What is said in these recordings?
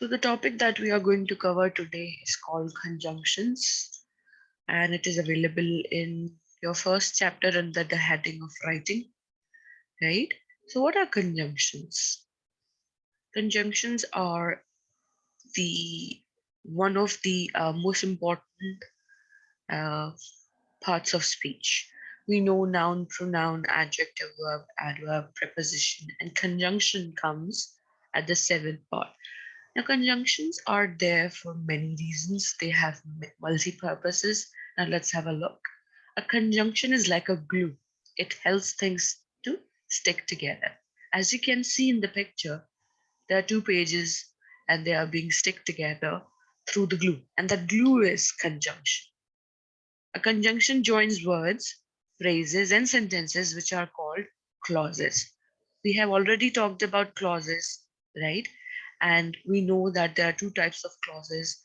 So the topic that we are going to cover today is called conjunctions, and it is available in your first chapter under the heading of writing, right? So what are conjunctions? Conjunctions are the one of the most important uh, parts of speech. We know noun, pronoun, adjective, verb, adverb, preposition, and conjunction comes at the seventh part. Now, conjunctions are there for many reasons. They have multi purposes. Now, let's have a look. A conjunction is like a glue, it helps things to stick together. As you can see in the picture, there are two pages and they are being stick together through the glue, and that glue is conjunction. A conjunction joins words, phrases, and sentences which are called clauses. We have already talked about clauses, right? And we know that there are two types of clauses: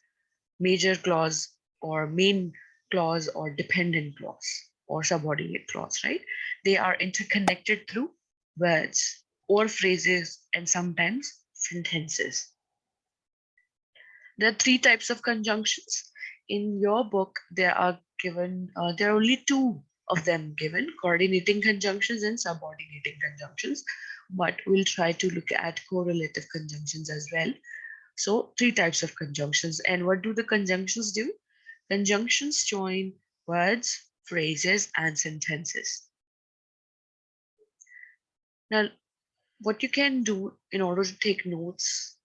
major clause or main clause, or dependent clause or subordinate clause, right? They are interconnected through words or phrases and sometimes sentences. There are three types of conjunctions. In your book, there are only two of them given: coordinating conjunctions and subordinating conjunctions. But we'll try to look at correlative conjunctions as well. So, three types of conjunctions. And what do the conjunctions do? Conjunctions join words, phrases, and sentences. Now, what you can do in order to take notes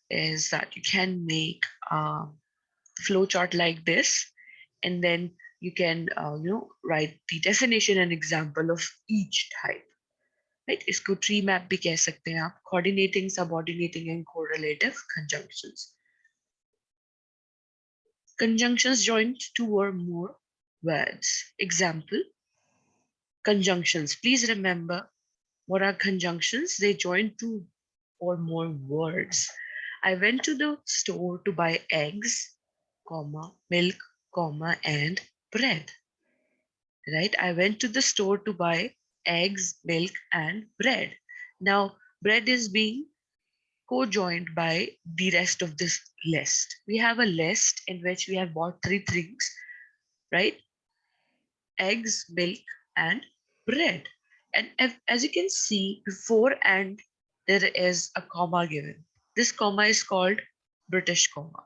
is that you can make a flowchart like this, and then you can write the definition and example of each type, right? इसको tree map भी कह सकते हैं आप. Coordinating, subordinating, and correlative conjunctions. Conjunctions join two or more words. Example: conjunctions. Please remember, what are conjunctions? They join two or more words. I went to the store to buy eggs, comma, milk, comma, and bread. Right? I went to the store to buy eggs, milk, and bread. Now, bread is being co-joined by the rest of this list. We have a list in which we have bought three things, right? Eggs, milk, and bread. And as you can see, before and there is a comma given. This comma is called British comma,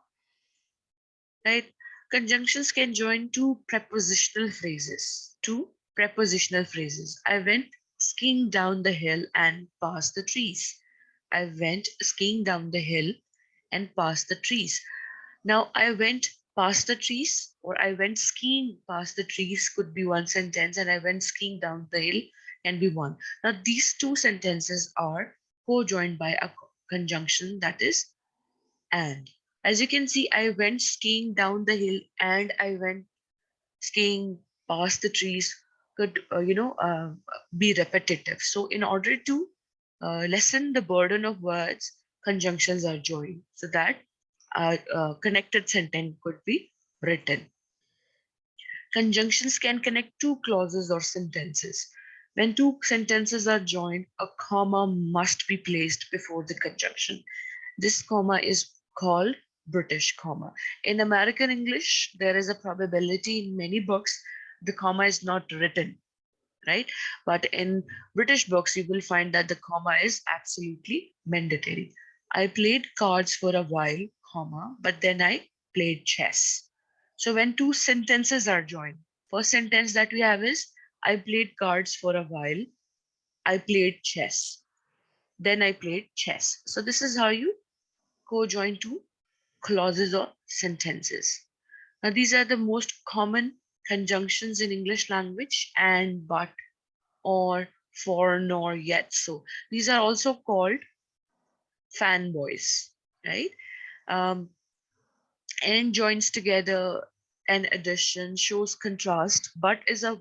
right? Conjunctions can join two prepositional phrases. Two prepositional phrases. I went skiing down the hill and past the trees. I went skiing down the hill and past the trees. Now, I went past the trees, or I went skiing past the trees could be one sentence, and I went skiing down the hill can be one. Now, these two sentences are co-joined by a conjunction, that is and. As you can see, I went skiing down the hill and I went skiing past the trees could, be repetitive. So, in order to lessen the burden of words, conjunctions are joined so that a connected sentence could be written. Conjunctions can connect two clauses or sentences. When two sentences are joined, a comma must be placed before the conjunction. This comma is called British comma. In American English, there is a probability in many books the comma is not written, right? But in British books, you will find that the comma is absolutely mandatory. I played cards for a while, comma, but then I played chess. So when two sentences are joined, first sentence that we have is I played cards for a while, I played chess, then I played chess. So this is how you co-join two clauses or sentences. Now these are the most common conjunctions in English language: and, but, or, for, nor, yet, so. These are also called fanboys, right? Um, and joins together, an addition shows contrast, but is a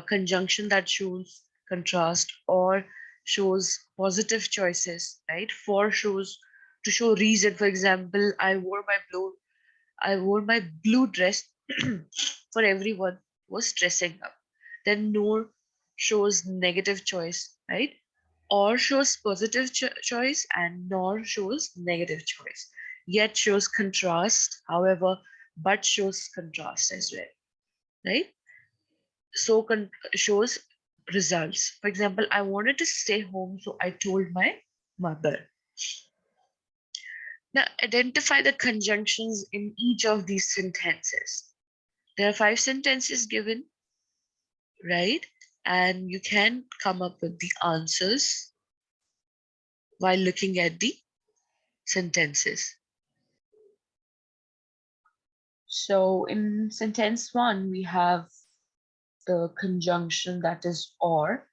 conjunction that shows contrast or shows positive choices, right? For shows to show reason. For example, I wore my blue dress for everyone was dressing up. Then nor shows negative choice, right? Or shows positive choice, and nor shows negative choice. Yet shows contrast. However, but shows contrast as well, right? So shows results. For example, I wanted to stay home, so I told my mother. Now, identify the conjunctions in each of these sentences. There are 5 sentences given, right? And you can come up with the answers while looking at the sentences. So in sentence 1, we have the conjunction that is or.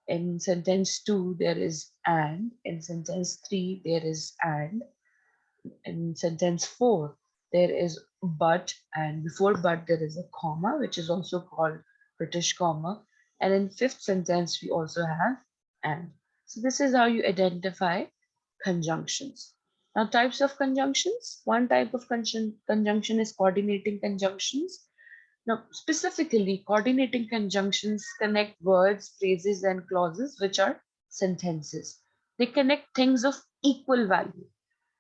In sentence 2, there is and. In sentence 3, there is and. In sentence 4, there is but, and before but there is a comma, which is also called British comma. And in fifth sentence, we also have and. So this is how you identify conjunctions. Now, types of conjunctions. One type of conjunction is coordinating conjunctions. Now, specifically, coordinating conjunctions connect words, phrases, and clauses, which are sentences. They connect things of equal value.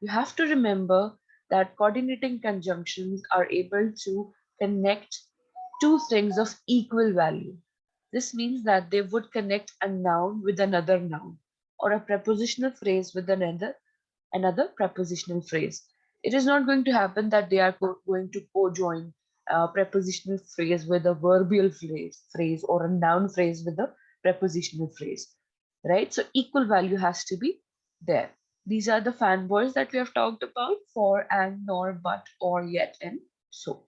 You have to remember that coordinating conjunctions are able to connect two things of equal value. This means that they would connect a noun with another noun or a prepositional phrase with another prepositional phrase. It is not going to happen that they are going to co-join a prepositional phrase with a verbal phrase or a noun phrase with a prepositional phrase, right? So equal value has to be there. These are the fanboys that we have talked about: for, and, nor, but, or, yet, and so.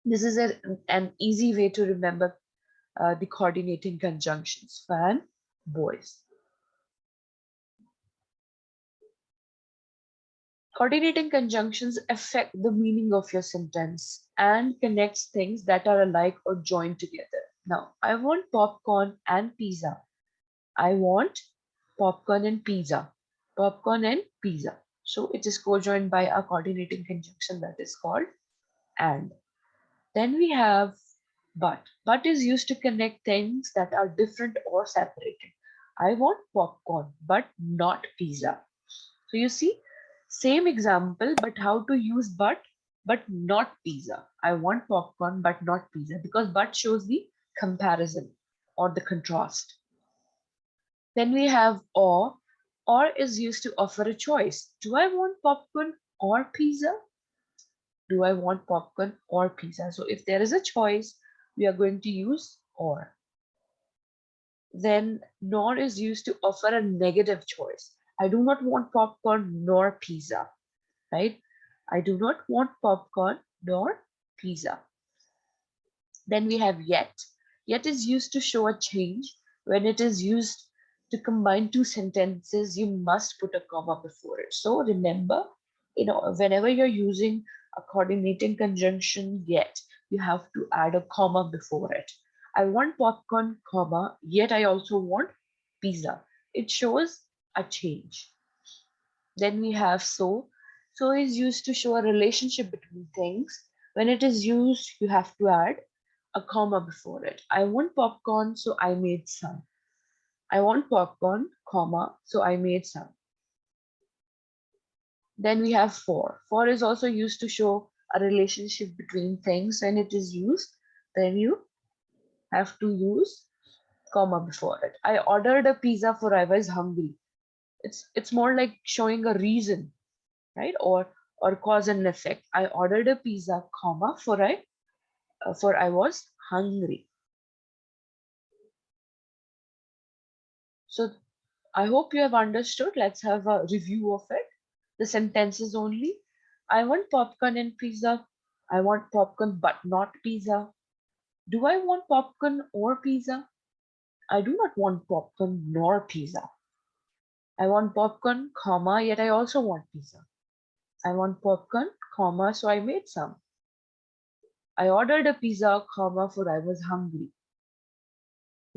This is an easy way to remember the coordinating conjunctions. Fan, boys. Coordinating conjunctions affect the meaning of your sentence and connects things that are alike or joined together. Now, I want popcorn and pizza. I want popcorn and pizza. Popcorn and pizza. So it is co-joined by a coordinating conjunction that is called and. Then we have but. But is used to connect things that are different or separated. I want popcorn, but not pizza. So you see, same example, but how to use but not pizza. I want popcorn, but not pizza, because but shows the comparison or the contrast. Then we have or is used to offer a choice. Do I want popcorn or pizza? Do I want popcorn or pizza? So if there is a choice, we are going to use or. Then nor is used to offer a negative choice. I do not want popcorn nor pizza, right? I do not want popcorn nor pizza. Then we have yet. Yet is used to show a change. When it is used to combine two sentences, you must put a comma before it. So remember, whenever you're using a coordinating conjunction yet, you have to add a comma before it. I want popcorn, comma, yet I also want pizza. It shows a change. Then we have so. So is used to show a relationship between things. When it is used, you have to add a comma before it. I want popcorn, so I made some. I want popcorn, comma, so I made some. Then we have for. For is also used to show a relationship between things. When it is used, then you have to use comma before it. I ordered a pizza for I was hungry. It's more like showing a reason, right? Or cause and effect. I ordered a pizza, comma, for I was hungry. So I hope you have understood. Let's have a review of it. The sentences only. I want popcorn and pizza. I want popcorn but not pizza. Do I want popcorn or pizza? I do not want popcorn nor pizza. I want popcorn, comma, yet I also want pizza. I want popcorn, comma, so I made some. I ordered a pizza, comma, for I was hungry.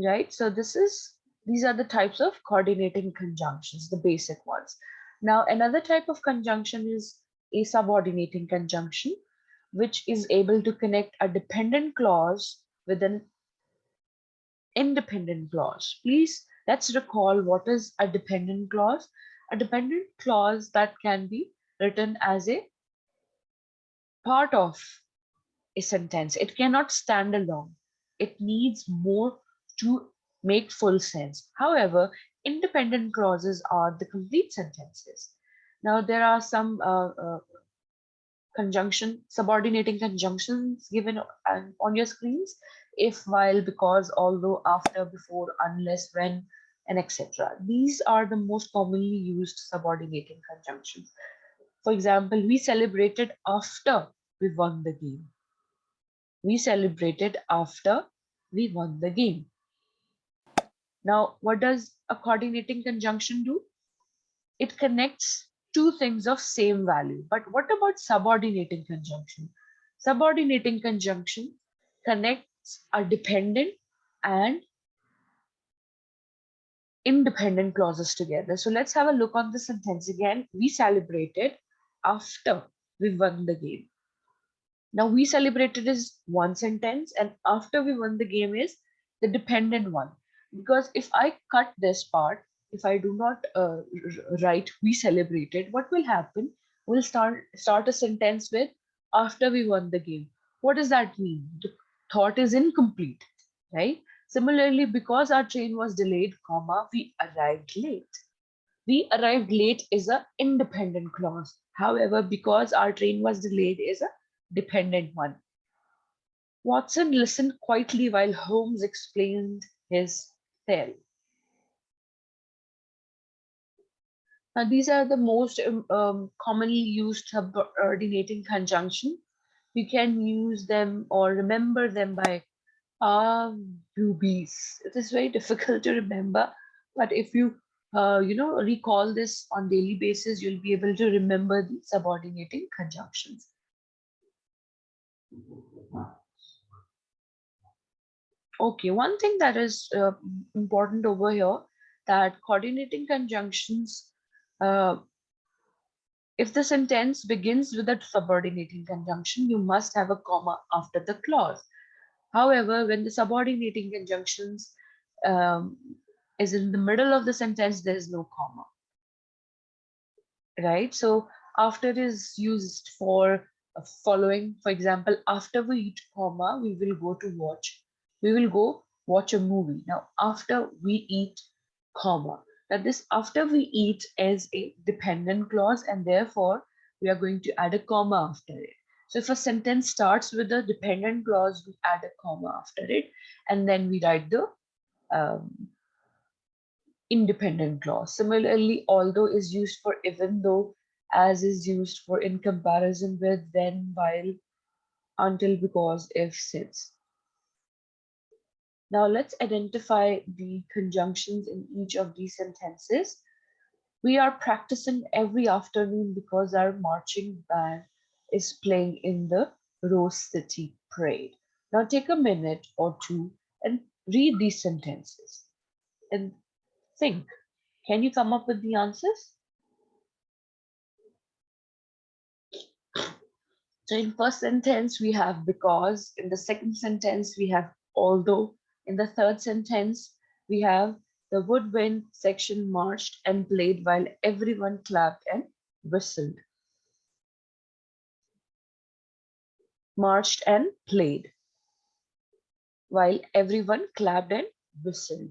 Right? So these are the types of coordinating conjunctions, the basic ones. Now, another type of conjunction is a subordinating conjunction, which is able to connect a dependent clause with an independent clause. Please, let's recall what is a dependent clause. A dependent clause that can be written as a part of a sentence. It cannot stand alone. It needs more to make full sense. However, independent clauses are the complete sentences. Now, there are some subordinating conjunctions given on your screens: if, while, because, although, after, before, unless, when, and etc. These are the most commonly used subordinating conjunctions. For example, we celebrated after we won the game. We celebrated after we won the game. Now, what does a coordinating conjunction do? It connects two things of same value. But what about subordinating conjunction? Subordinating conjunction connects a dependent and independent clauses together. So let's have a look on the sentence again. We celebrated after we won the game. Now, we celebrated is one sentence, and after we won the game is the dependent one. Because if I cut this part, if I do not write we celebrated, what will happen? We'll start a sentence with after we won the game. What does that mean? The thought is incomplete, right? Similarly, because our train was delayed, comma, we arrived late. We arrived late is a independent clause. However, because our train was delayed is a dependent one. Watson listened quietly while Holmes explained his tale. Now, these are the most commonly used subordinating conjunction. You can use them or remember them by rubies. It is very difficult to remember, but if you recall this on daily basis, you'll be able to remember the subordinating conjunctions. Okay, one thing that is important over here, that coordinating conjunctions, uh, if the sentence begins with a subordinating conjunction, you must have a comma after the clause. However, when the subordinating conjunctions um, is in the middle of the sentence, there is no comma, right? So after is used for following. For example, after we eat, comma, we will go to watch. We will go watch a movie. Now, after we eat, comma. Now, this after we eat is a dependent clause, and therefore we are going to add a comma after it. So if a sentence starts with a dependent clause, we add a comma after it, and then we write the um, independent clause. Similarly, although is used for even though, as is used for in comparison with, then, while, until, because, if, since. Now let's identify the conjunctions in each of these sentences. We are practicing every afternoon because our marching band is playing in the Rose City Parade. Now take a minute or two and read these sentences and think. Can you come up with the answers? So in first sentence, we have because. In the second sentence, we have although. In the third sentence, we have the woodwind section marched and played while everyone clapped and whistled. Marched and played while everyone clapped and whistled.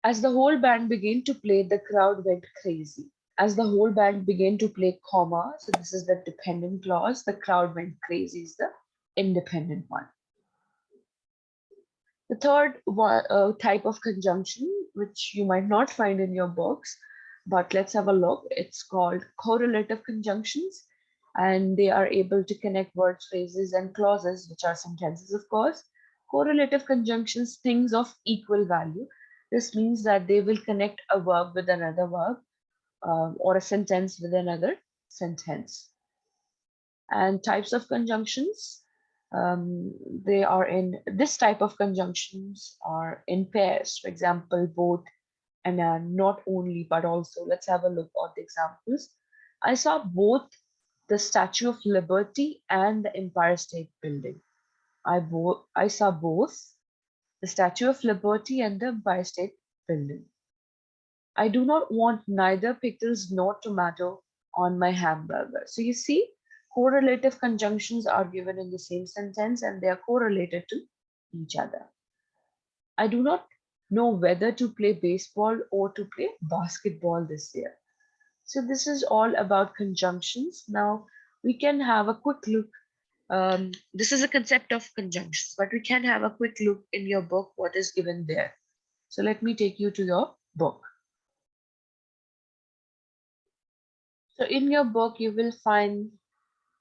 As the whole band began to play, the crowd went crazy. As the whole band began to play, comma, so this is the dependent clause, the crowd went crazy is the independent one. The third type of conjunction, which you might not find in your books, but let's have a look. It's called correlative conjunctions, and they are able to connect words, phrases, and clauses, which are sentences, of course. Correlative conjunctions, things of equal value. This means that they will connect a verb with another verb, or a sentence with another sentence. And types of conjunctions, they are in this type of conjunctions are in pairs. For example, both and not only, but also. Let's have a look at the examples. I saw both the Statue of Liberty and the Empire State Building. I saw both the Statue of Liberty and the Empire State Building. I do not want neither pickles nor tomato on my hamburger. So you see, correlative conjunctions are given in the same sentence and they are correlated to each other. I do not know whether to play baseball or to play basketball this year. So this is all about conjunctions. Now we can have a quick look. This is a concept of conjunctions, but we can have a quick look in your book what is given there. So let me take you to your book. So in your book, you will find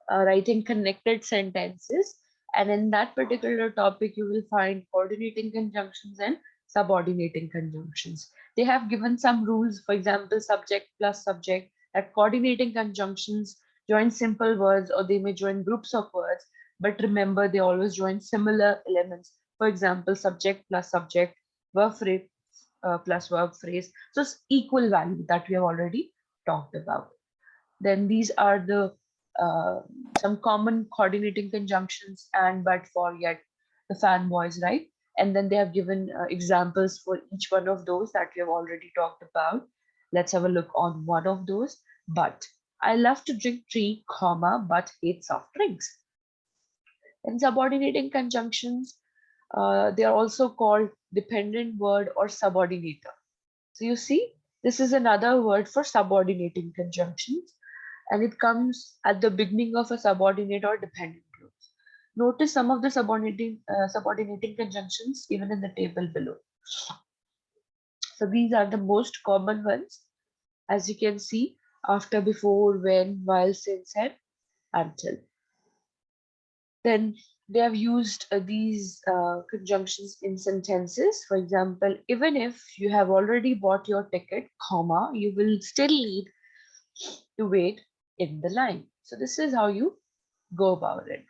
writing connected sentences. And in that particular topic, you will find coordinating conjunctions and subordinating conjunctions. They have given some rules, for example, subject plus subject, that coordinating conjunctions join simple words or they may join groups of words. But remember, they always join similar elements. For example, subject plus subject, verb phrase plus verb phrase. So it's equal value that we have already talked about. Then these are the uh, some common coordinating conjunctions and but for yet the fanboys, right? And then they have given examples for each one of those that we have already talked about. Let's have a look on one of those. But I love to drink tea, comma, but hate soft drinks. And subordinating conjunctions, they are also called dependent word or subordinator. So you see, this is another word for subordinating conjunctions, and it comes at the beginning of a subordinate or dependent clause. Notice some of the subordinating conjunctions given in the table below. So these are the most common ones, as you can see, after, before, when, while, since, and until. Then they have used these conjunctions in sentences. For example, even if you have already bought your ticket, comma, you will still need to wait in the line. So this is how you go about it.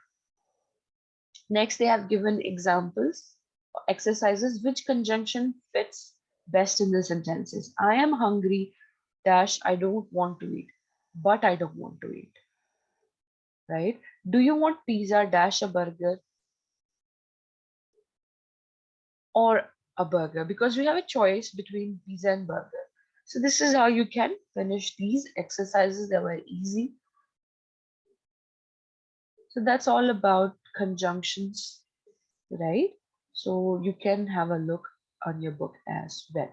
Next, they have given examples, exercises, which conjunction fits best in the sentences. I am hungry, dash, I don't want to eat, but I don't want to eat, right? Do you want pizza, dash, a burger, or a burger? Because we have a choice between pizza and burger. So this is how you can finish these exercises. They were easy. So that's all about conjunctions, right? So you can have a look on your book as well.